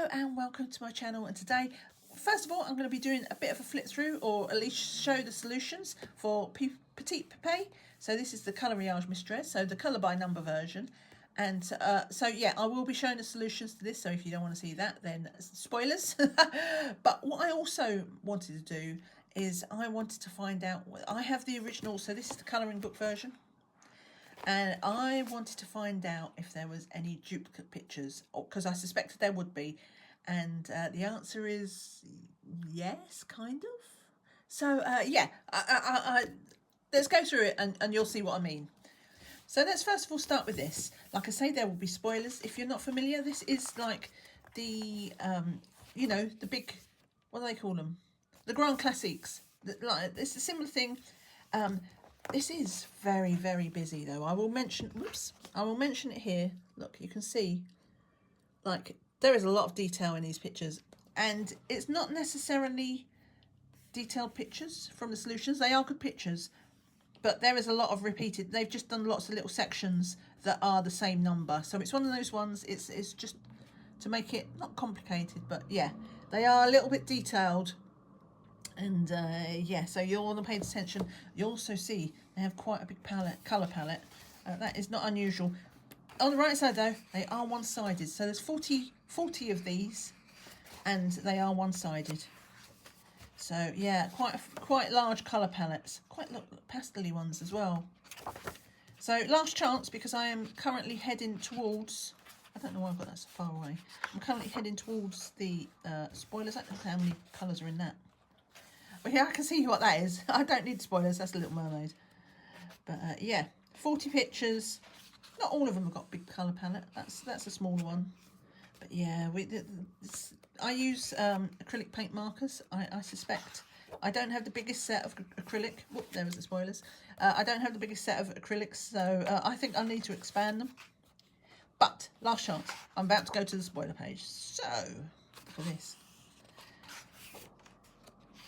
Hello and welcome to my channel, and today first of all I'm going to be doing a bit of a flip through, or at least show the solutions for Petite Poupée. So this is the Coloriage Mystéres, so the colour by number version, and so yeah, I will be showing the solutions to this, so if you don't want to see that then spoilers. But what I also wanted to do is I wanted to find out, I have the original, so this is the colouring book version. And I wanted to find out if there was any duplicate pictures, because I suspected there would be. And the answer is yes, kind of. So, yeah, let's go through it and you'll see what I mean. So let's first of all start with this. Like I say, there will be spoilers. If you're not familiar, this is like the, you know, the big, what do they call them? The Grand Classiques. Like, it's a similar thing. This is very, very busy though. I will mention, whoops, I will mention it here. Look, you can see, like, there is a lot of detail in these pictures, and it's not necessarily detailed pictures from the solutions. They are good pictures, but there is a lot of repeated. They've just done lots of little sections that are the same number. So it's one of those ones, it's just to make it not complicated, but yeah, they are a little bit detailed. And yeah, so you'll want to pay attention. You also see they have quite a big colour palette. That is not unusual. On the right side though, they are one-sided. So there's 40 of these, and they are one-sided. So yeah, quite large colour palettes. Quite pastel-y ones as well. So last chance, because I am currently heading towards, I don't know why I've got that so far away. I'm currently heading towards the spoilers. I don't know how many colours are in that. But yeah, I can see what that is. I don't need spoilers, that's a Little Mermaid. But yeah, 40 pictures. Not all of them have got big colour palette. That's a smaller one. But yeah, I use acrylic paint markers, I suspect. I don't have the biggest set of acrylic. Whoop, there was the spoilers. I don't have the biggest set of acrylics, so I think I need to expand them. But last chance. I'm about to go to the spoiler page. So, for this.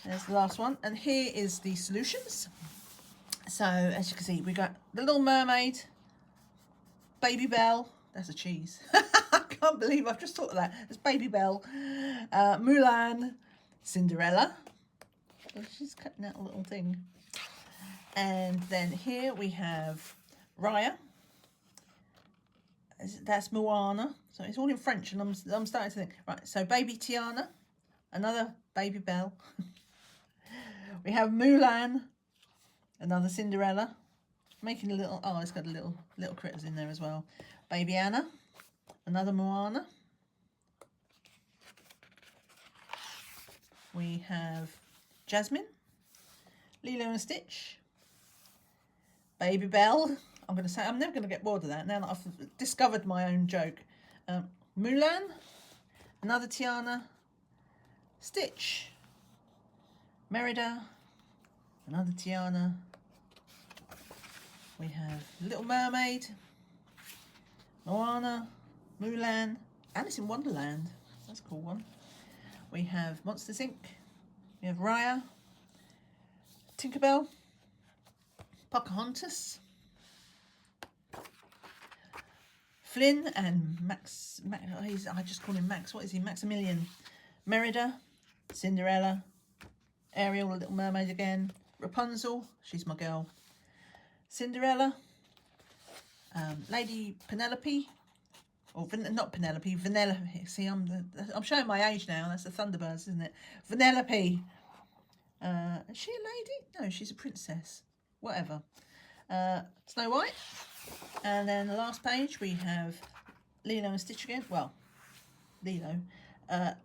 There's the last one, and here is the solutions. So as you can see, we got the Little Mermaid, Baby Belle, that's a cheese. I can't believe I've just thought of that. There's Baby Belle, Mulan, Cinderella. Oh, she's cutting out a little thing. And then here we have Raya. That's Moana. So it's all in French, and I'm starting to think. Right, so Baby Tiana, another Baby Belle. We have Mulan, another Cinderella, making a little, oh, it's got a little critters in there as well. Baby Anna, another Moana. We have Jasmine, Lilo and Stitch, Baby Belle. I'm going to say, I'm never going to get bored of that now that I've discovered my own joke. Mulan, another Tiana, Stitch, Merida, another Tiana. We have Little Mermaid, Moana, Mulan, Alice in Wonderland. That's a cool one. We have Monsters Inc. We have Raya, Tinkerbell, Pocahontas, Flynn and Max. I just call him Max. What is he? Maximilian. Merida, Cinderella, Ariel, Little Mermaid again, Rapunzel, she's my girl, Cinderella, Lady Penelope, or not Penelope, Vanellope. See, I'm showing my age now. That's the Thunderbirds, isn't it? Vanellope. Is she a lady? No, she's a princess. Whatever. Snow White. And then the last page we have Lilo and Stitch again. Well, Lilo.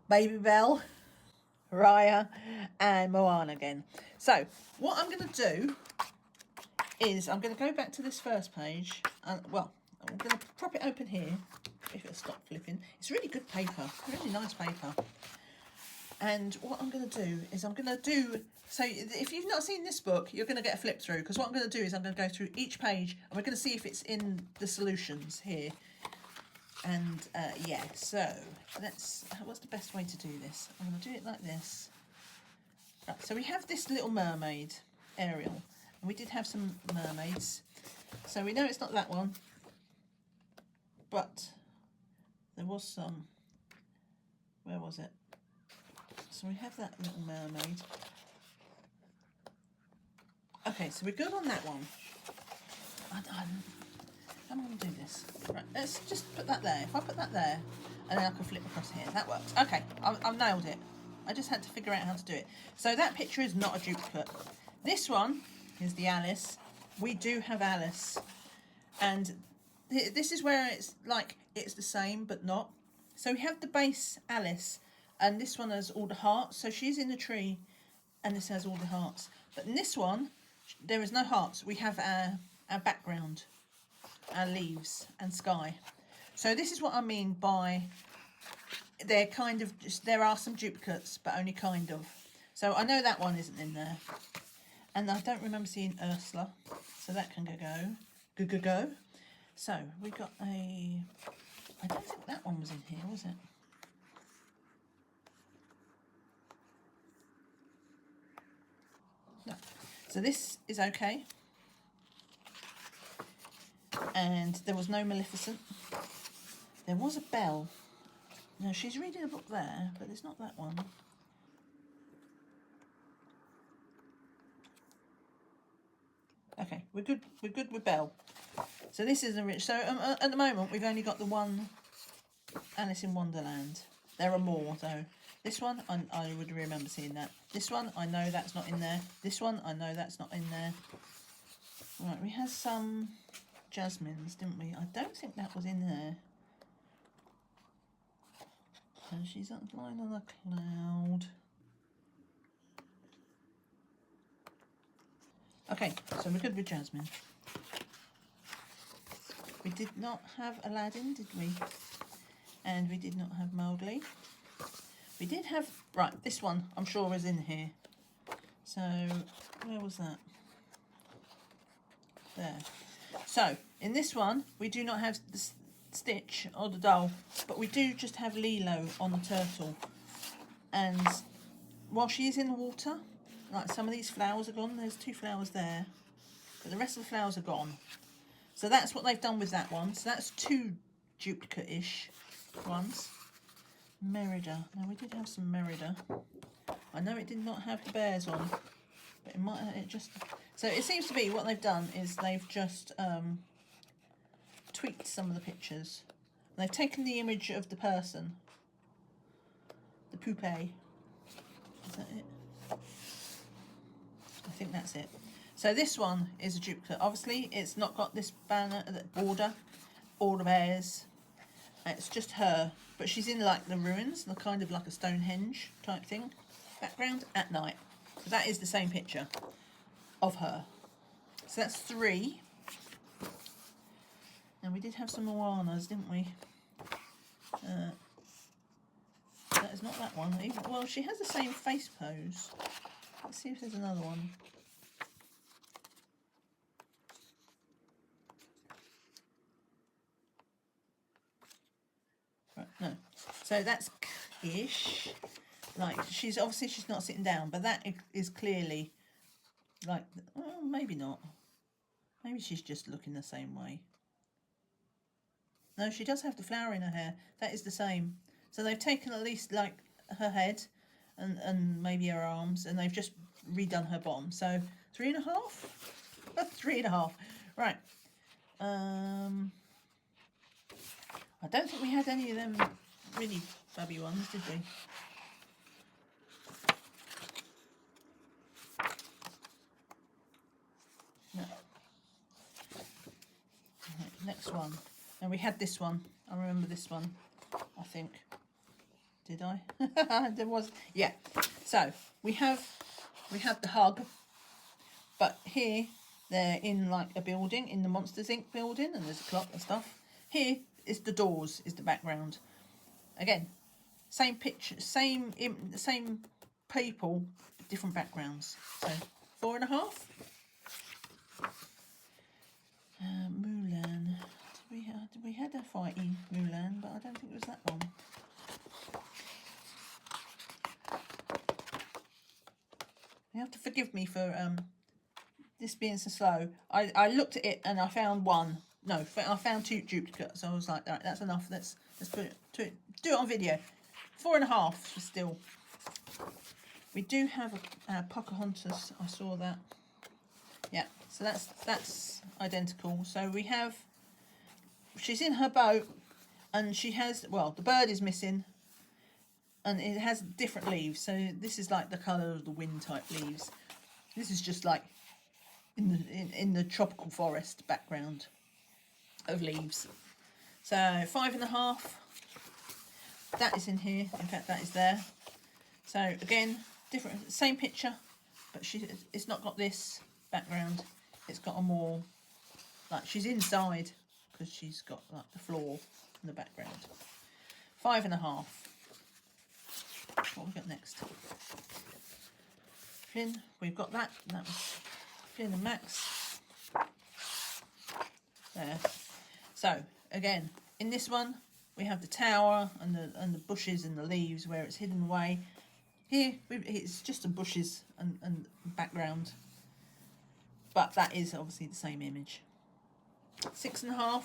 Baby Belle, Raya, and Moana again. So what I'm going to do is I'm going to go back to this first page, and well, I'm going to prop it open here if it'll stop flipping. It's really good paper, really nice paper. And what I'm going to do is I'm going to do, so if you've not seen this book, you're going to get a flip through, because what I'm going to do is I'm going to go through each page and we're going to see if it's in the solutions here. And yeah, so what's the best way to do this? I'm going to do it like this. Right, so we have this Little Mermaid, Ariel, and we did have some mermaids. So we know it's not that one, but there was some Where was it? So we have that little mermaid. Okay, so we're good on that one. How am I going to do this? Right, let's just put that there. If I put that there, and then I can flip across here. That works. Okay, I've nailed it. I just had to figure out how to do it. So that picture is not a duplicate. This one is the Alice. We do have Alice. And this is where it's like, it's the same, but not. So we have the base Alice, and this one has all the hearts. So she's in the tree, and this has all the hearts. But in this one, there is no hearts. We have our background, our leaves and sky. So this is what I mean by they're kind of just, there are some duplicates, but only kind of. So I know that one isn't in there. And I don't remember seeing Ursula, so that can go. So we got a, I don't think that one was in here, was it? No. So this is okay. And there was no Maleficent. There was a bell. No, she's reading a book there, but it's not that one. Okay, we're good. We're good with Belle. So this is a rich. So at the moment we've only got the one Alice in Wonderland. There are more though. This one I would remember seeing that. This one I know that's not in there. This one I know that's not in there. Right, we had some Jasmines, didn't we? I don't think that was in there. So she's lying on a cloud. Okay, so we're good with Jasmine. We did not have Aladdin, did we? And we did not have Mowgli. We did have, right, this one I'm sure is in here. So, where was that? There. So, in this one, we do not have the Stitch or the doll, but we do just have Lilo on the turtle. And while she is in the water, like some of these flowers are gone. There's 2 flowers there, but the rest of the flowers are gone. So that's what they've done with that one. So that's 2 duplicate-ish ones. Merida. Now we did have some Merida. I know it did not have the bears on, but it might. It just. So it seems to be what they've done is they've just tweaked some of the pictures. They've taken the image of the person, the Poupée. Is that it? I think that's it. So this one is a duplicate. Obviously, it's not got this banner, border, all the bears. It's just her, but she's in like the ruins, kind of like a Stonehenge type thing. Background at night. So that is the same picture of her. So that's 3. And we did have some Moanas, didn't we? That is not that one. Even, well, she has the same face pose. Let's see if there's another one. Right, no. So that's ish. Like she's obviously she's not sitting down, but that is clearly like, well, maybe not. Maybe she's just looking the same way. No, she does have the flower in her hair. That is the same. So they've taken at least like her head and maybe her arms, and they've just redone her bottom. So 3.5? 3.5. Right. I don't think we had any of them really bubby ones, did we? No. Right, next one. And we had this one. I remember this one, I think. Did I? There was, yeah. So we had the hug, but here they're in like a building, in the Monsters Inc. building, and there's a clock and stuff. Here is the doors, is the background. Again, same picture, same people, but different backgrounds. So 4.5. Mulan. We had a fighting Mulan, but I don't think it was that one. You have to forgive me for this being so slow. I looked at it and I found one. No, I found 2 duplicates. So I was like, all right, that's enough. Let's put it, do it on video. 4.5 still. We do have a Pocahontas. I saw that. Yeah, so that's identical. So we have, she's in her boat, and she has, well, the bird is missing, and it has different leaves. So this is like the colour of the wind type leaves. This is just like in the tropical forest background of leaves. So 5.5. That is in here. In fact, that is there. So again, different, same picture, but it's not got this background. It's got a more, like, she's inside because she's got like the floor in the background. 5.5. What have we got next? Flynn, we've got that. That was Flynn and Max. There. So again, in this one we have the tower and the bushes and the leaves where it's hidden away. Here it's just the bushes and background, but that is obviously the same image. 6.5.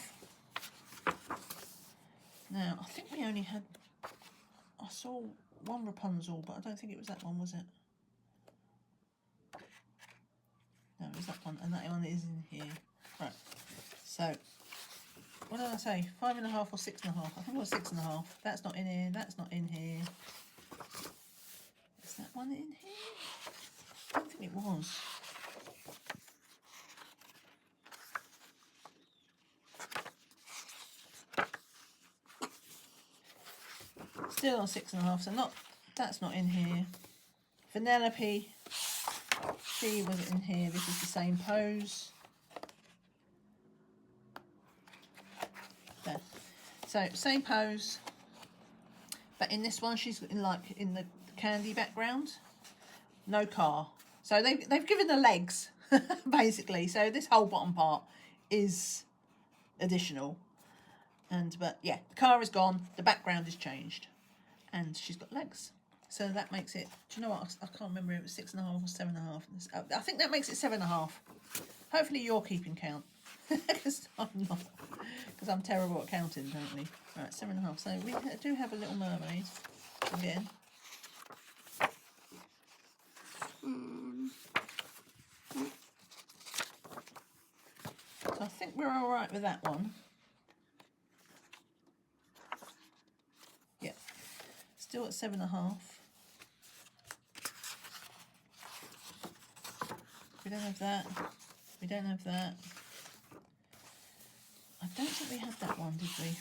Now I think we only had, I saw one Rapunzel, but I don't think it was that one, was it? No, it was that one, and that one is in here. Right, so what did I say? 5.5 or 6.5? I think it was 6.5. That's not in here, that's not in here. Is that one in here? I don't think it was. Still on 6.5, so that's not in here. Vanellope, she was in here. This is the same pose. There. So same pose, but in this one she's in the candy background. No car. So they've given the legs basically. So this whole bottom part is additional. But yeah, the car is gone. The background is changed, and she's got legs. So that makes it, do you know what, I can't remember if it was 6.5 or 7.5. I think that makes it 7.5. Hopefully you're keeping count, because I'm not, because I'm terrible at counting apparently. Right, 7.5. So we do have a Little Mermaid again. So I think we're all right with that one. Yeah, still at 7.5. We don't have that. We don't have that. I don't think we had that one, did we?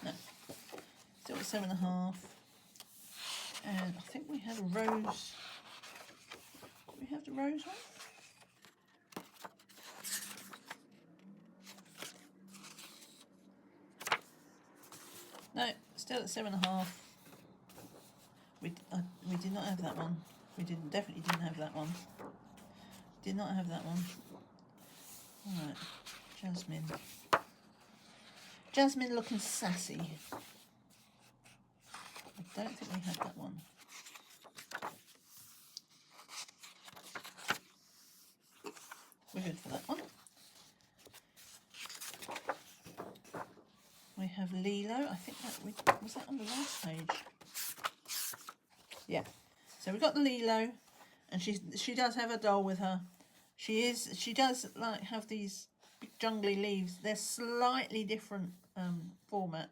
No. Still at 7.5. And I think we had a rose. Did we have the rose one? No, still at 7.5. We did not have that one. We definitely didn't have that one. Did not have that one. Alright, Jasmine. Jasmine looking sassy. I don't think we had that one. We're good for that one. We have Lilo. I think that was that on the last page. Yeah. So we've got the Lilo, and she does have a doll with her. She does like have these big jungly leaves. They're slightly different format.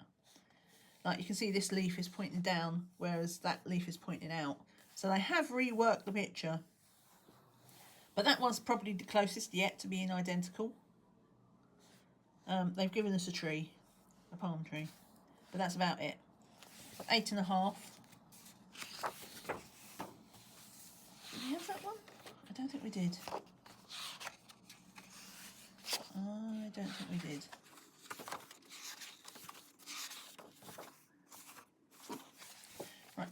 Like you can see this leaf is pointing down, whereas that leaf is pointing out. So they have reworked the picture. But that one's probably the closest yet to being identical. They've given us a tree, a palm tree, but that's about it. 8.5. Did we have that one? I don't think we did. I don't think we did. Right.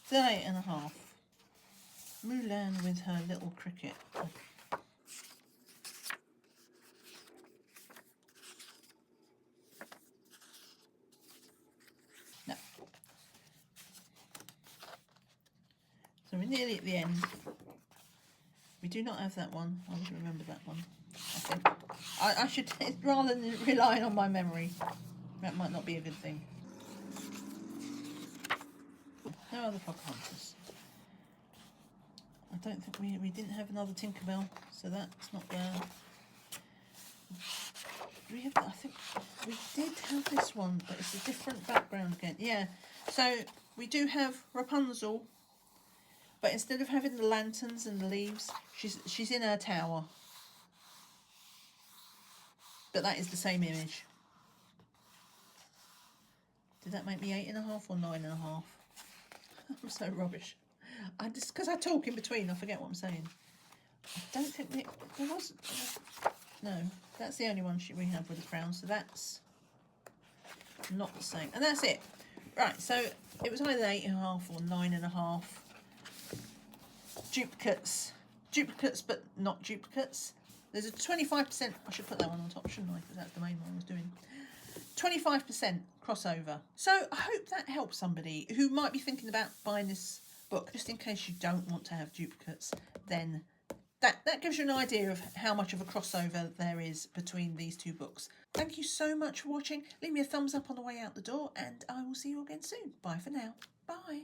Still 8.5. Mulan with her little cricket. No. So we're nearly at the end. We do not have that one. I would remember that one. think. I should, rather than relying on my memory. That might not be a good thing. No other Pocahontas. I don't think we didn't have another Tinkerbell, so that's not there. We have, I think we did have this one, but it's a different background again. Yeah, so we do have Rapunzel, but instead of having the lanterns and the leaves, she's in her tower. But that is the same image. Did that make me 8.5 or 9.5? I'm so rubbish. Because I talk in between, I forget what I'm saying. I don't think there was. No, that's the only one we have with the crown, so that's not the same. And that's it. Right, so it was either 8.5 or 9.5. Duplicates, but not duplicates. There's a 25%, I should put that one on top, shouldn't I? Because that's the main one I was doing. 25% crossover. So I hope that helps somebody who might be thinking about buying this book. Just in case you don't want to have duplicates, then that gives you an idea of how much of a crossover there is between these two books. Thank you so much for watching. Leave me a thumbs up on the way out the door, and I will see you again soon. Bye for now. Bye.